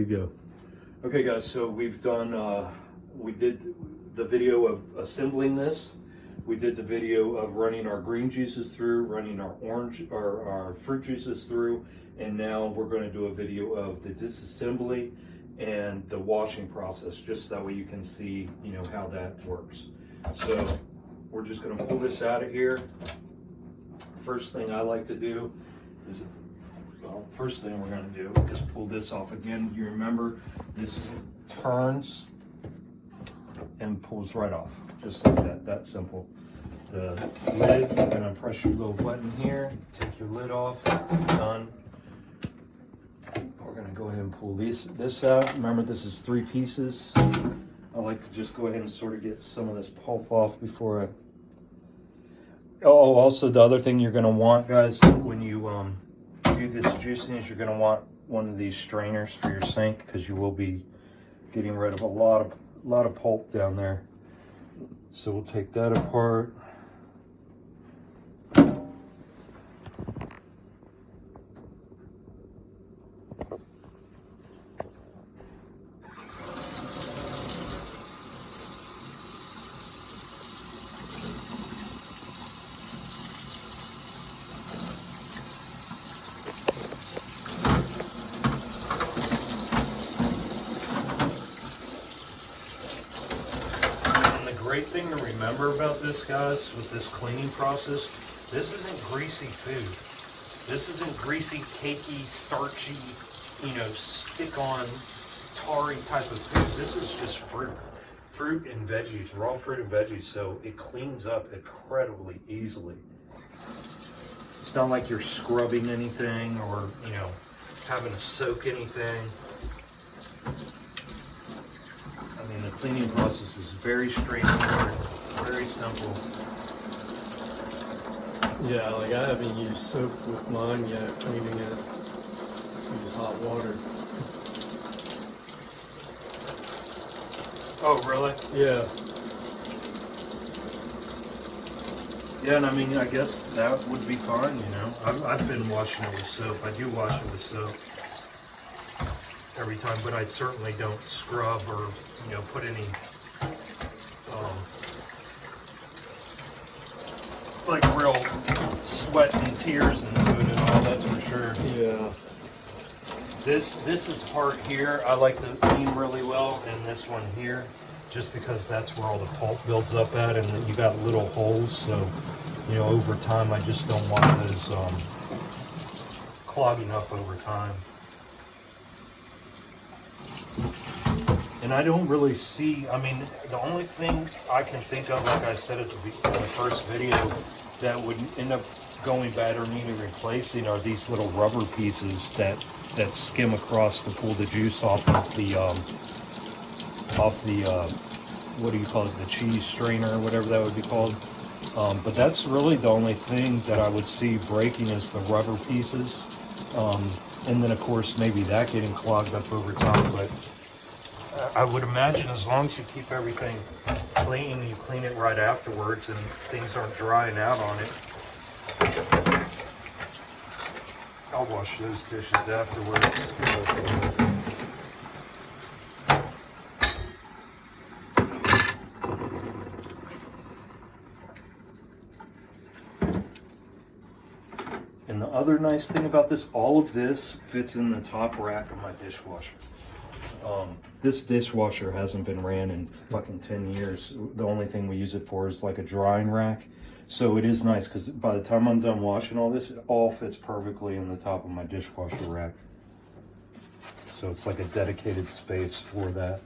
You go. Okay guys, so we've done, we did the video of assembling this. We did the video of running our green juices through, running our orange or our fruit juices through, and now we're going to do a video of the disassembly and the washing process, just that way you can see, you know, how that works. So we're just going to pull this out of here. First thing I like to do is, well, first thing we're going to do is pull this off again. You remember this turns and pulls right off, just like that. That's simple. The lid, you're going to press your little button here, take your lid off, done. We're going to go ahead and pull this out. Remember, this is 3 pieces. I like to just go ahead and sort of get some of this pulp off before I... Oh, also the other thing you're going to want, guys, when you do this juicing is you're going to want one of these strainers for your sink, because you will be getting rid of a lot of pulp down there. So we'll take that apart. Great thing to remember about this, guys, with this cleaning process, this isn't greasy food. This isn't greasy, cakey, starchy, you know, stick-on, tarry type of food. This is just fruit and veggies, raw fruit and veggies, so it cleans up incredibly easily. It's not like you're scrubbing anything or, you know, having to soak anything. I mean, the cleaning process is very straightforward, very simple. Yeah, like I haven't used soap with mine yet, cleaning it. Use hot water. Oh, really? Yeah. Yeah, and I mean, I guess that would be fine, you know. I've been washing it with soap. I do wash it with soap every time, but I certainly don't scrub or, you know, put any like real sweat and tears into it and all, that's for sure. Yeah. This is part here I like to clean really well, and this one here, just because that's where all the pulp builds up at, and then you got little holes, so, you know, over time I just don't want those clogging up over time. And I don't really see, I mean, the only thing I can think of, like I said at the first video, that would end up going bad or needing replacing are these little rubber pieces that skim across to pull the juice off of the, what do you call it, the cheese strainer or whatever that would be called. But that's really the only thing that I would see breaking is the rubber pieces. And then, of course, maybe that getting clogged up over time, but I would imagine as long as you keep everything clean, you clean it right afterwards and things aren't drying out on it. I'll wash those dishes afterwards. And the other nice thing about this, all of this fits in the top rack of my dishwasher. This dishwasher hasn't been ran in fucking 10 years. The only thing we use it for is like a drying rack. So it is nice because by the time I'm done washing all this, it all fits perfectly in the top of my dishwasher rack. So it's like a dedicated space for that.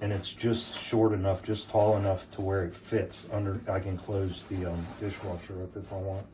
And it's just short enough, just tall enough to where it fits under. I can close the dishwasher up if I want.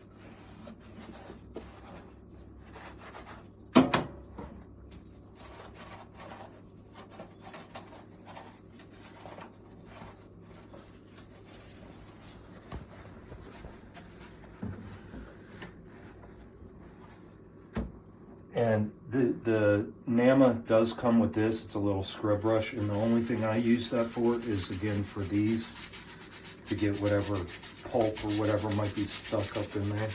And the Nama does come with this. It's a little scrub brush, and the only thing I use that for is, again, for these, to get whatever pulp or whatever might be stuck up in there.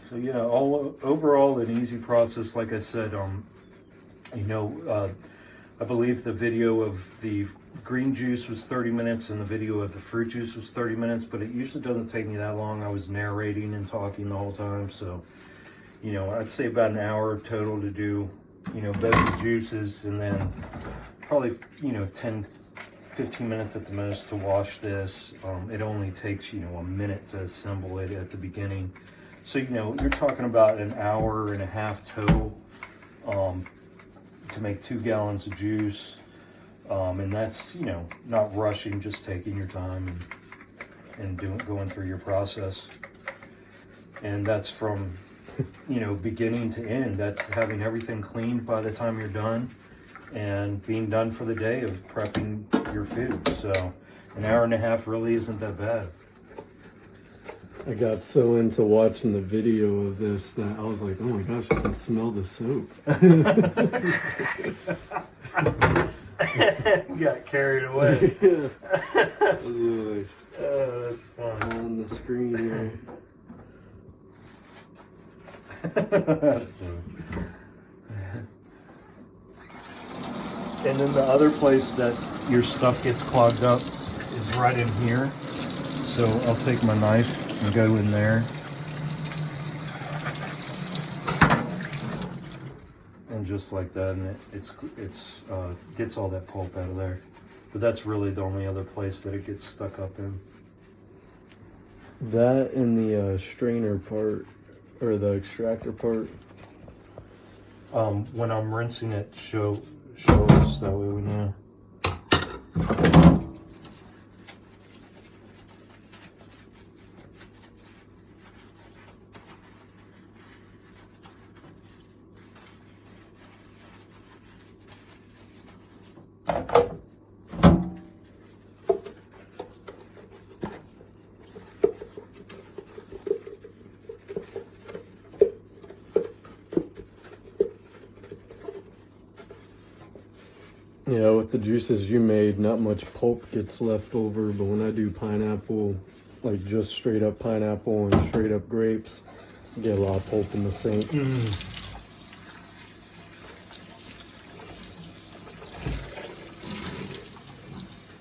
So yeah, overall an easy process. Like I said, I believe the video of the green juice was 30 minutes and the video of the fruit juice was 30 minutes, but it usually doesn't take me that long. I was narrating and talking the whole time, so I'd say about an hour total to do both the juices, and then probably 10 15 minutes at the most to wash this. It only takes a minute to assemble it at the beginning, so you're talking about an hour and a half total to make 2 gallons of juice, and that's not rushing, just taking your time and going through your process. And that's from beginning to end. That's having everything cleaned by the time you're done and being done for the day of prepping your food. So an hour and a half really isn't that bad. I got so into watching the video of this that I was like, oh my gosh, I can smell the soap. Got carried away. Oh, that's fun. On the screen here. That's funny. And then the other place that your stuff gets clogged up is right in here. So I'll take my knife and go in there. And just like that, and it gets all that pulp out of there. But that's really the only other place that it gets stuck up in. That and the strainer part, or the extractor part. When I'm rinsing it, show us, that way we know. Yeah, with the juices you made, not much pulp gets left over, but when I do pineapple, like just straight up pineapple and straight up grapes, you get a lot of pulp in the sink.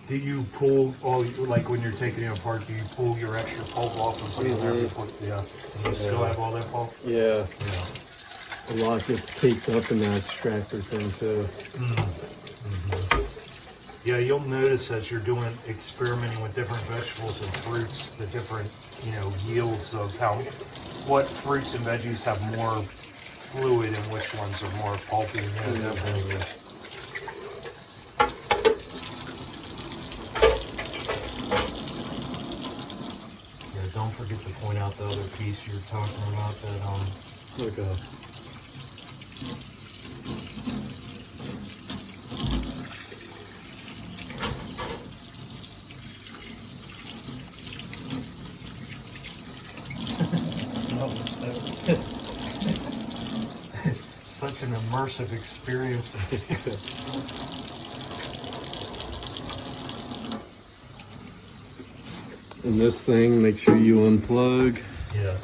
Do you pull like when you're taking it apart, do you pull your extra pulp off and put it there? Yeah. And you still have all that pulp? Yeah. Yeah. A lot gets caked up in that extractor thing too. Yeah, you'll notice as you're experimenting with different vegetables and fruits, the different, yields of what fruits and veggies have more fluid and which ones are more pulpy. Yeah, definitely. Yeah, don't forget to point out the other piece you're talking about, that Like a such an immersive experience. And this thing, make sure you unplug. Yeah.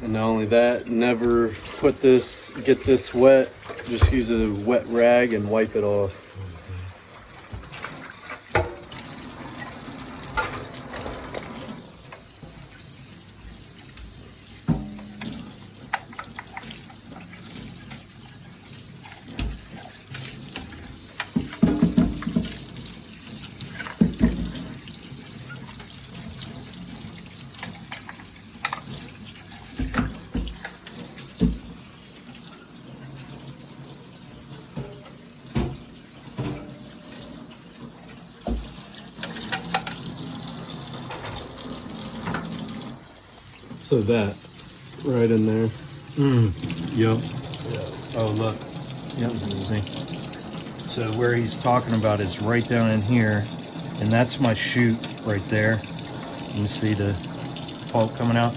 And not only that, never get this wet. Just use a wet rag and wipe it off. So that, right in there. Yep. Yeah. Oh, look. Yep. See? So where he's talking about is right down in here, and that's my chute right there. You can see the pulp coming out.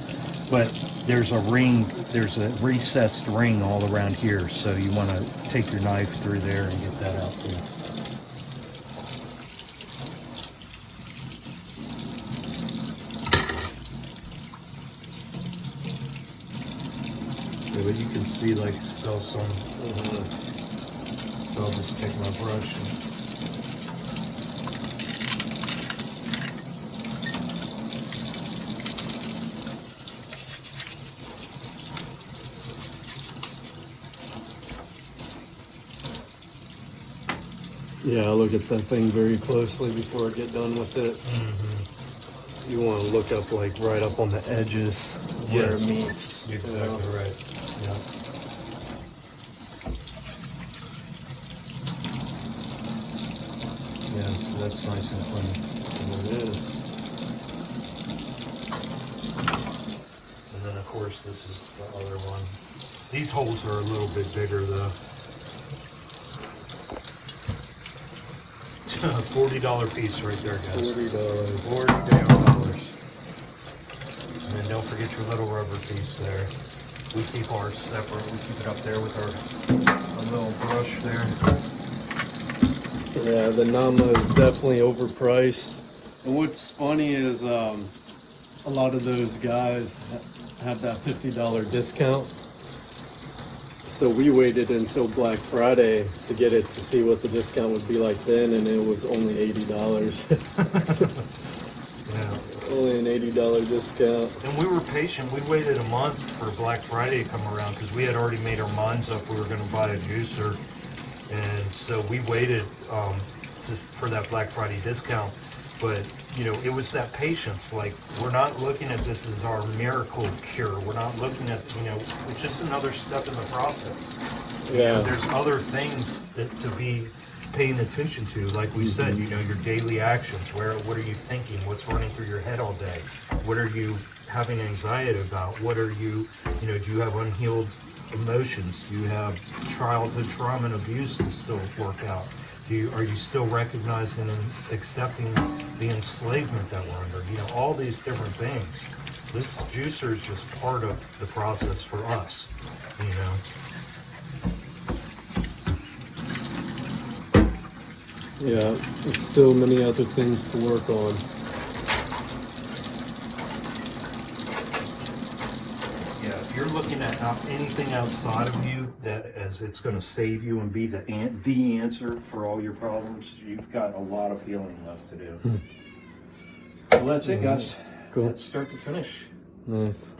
But there's a recessed ring all around here, so you want to take your knife through there and get that out too. actually, but you can see like still some. So I'll just take my brush. Yeah, I look at that thing very closely before I get done with it. You want to look up like right up on the edges where it meets. Exactly right. Yeah. Yeah, so that's nice and clean. There it is. And then of course this is the other one. These holes are a little bit bigger though. $40 piece right there, guys. $40. $40. And then don't forget your little rubber piece there. We keep ours separate. We keep it up there with our little brush there. Yeah, the Nama is definitely overpriced. And what's funny is a lot of those guys have that $50 discount. So we waited until Black Friday to get it to see what the discount would be like then, and it was only $80. Yeah. Only an $80 discount. And we were patient. We waited a month for Black Friday to come around because we had already made our minds up we were going to buy a juicer. And so we waited for that Black Friday discount. But, you know, it was that patience. Like, we're not looking at this as our miracle cure. We're not looking at, you know, it's just another step in the process. Yeah. You know, there's other things that to be paying attention to. Like we said, you know, your daily actions. What are you thinking? What's running through your head all day? What are you having anxiety about? What are you know, do you have unhealed emotions? Do you have childhood trauma and abuse that still work out? Are you still recognizing and accepting the enslavement that we're under? You know, all these different things. This juicer is just part of the process for us, you know. Yeah, there's still many other things to work on. Yeah, if you're looking at anything outside of you that as it's going to save you and be the answer for all your problems, you've got a lot of healing left to do. Well, that's it, guys. Cool. Let's start to finish. Nice.